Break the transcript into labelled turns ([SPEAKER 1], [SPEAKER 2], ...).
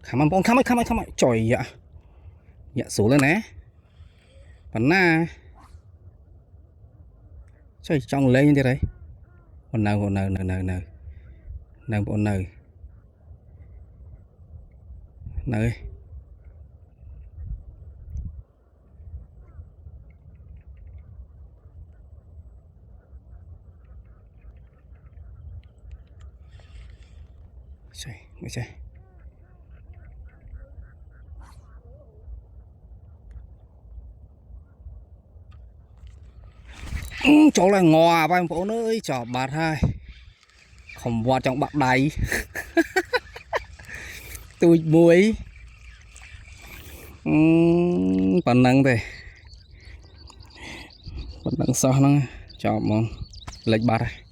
[SPEAKER 1] khám ấy trời ạ. Dạ số lên nè bắn na trời trong lên như thế đấy con nào con nơi trời mấy trời chỗ là ngò ba em phố nơi chỏ bạt hai không vào trong bạc đầy tôi muối phần năng thì phần năng sao nó cho món lệch bạt này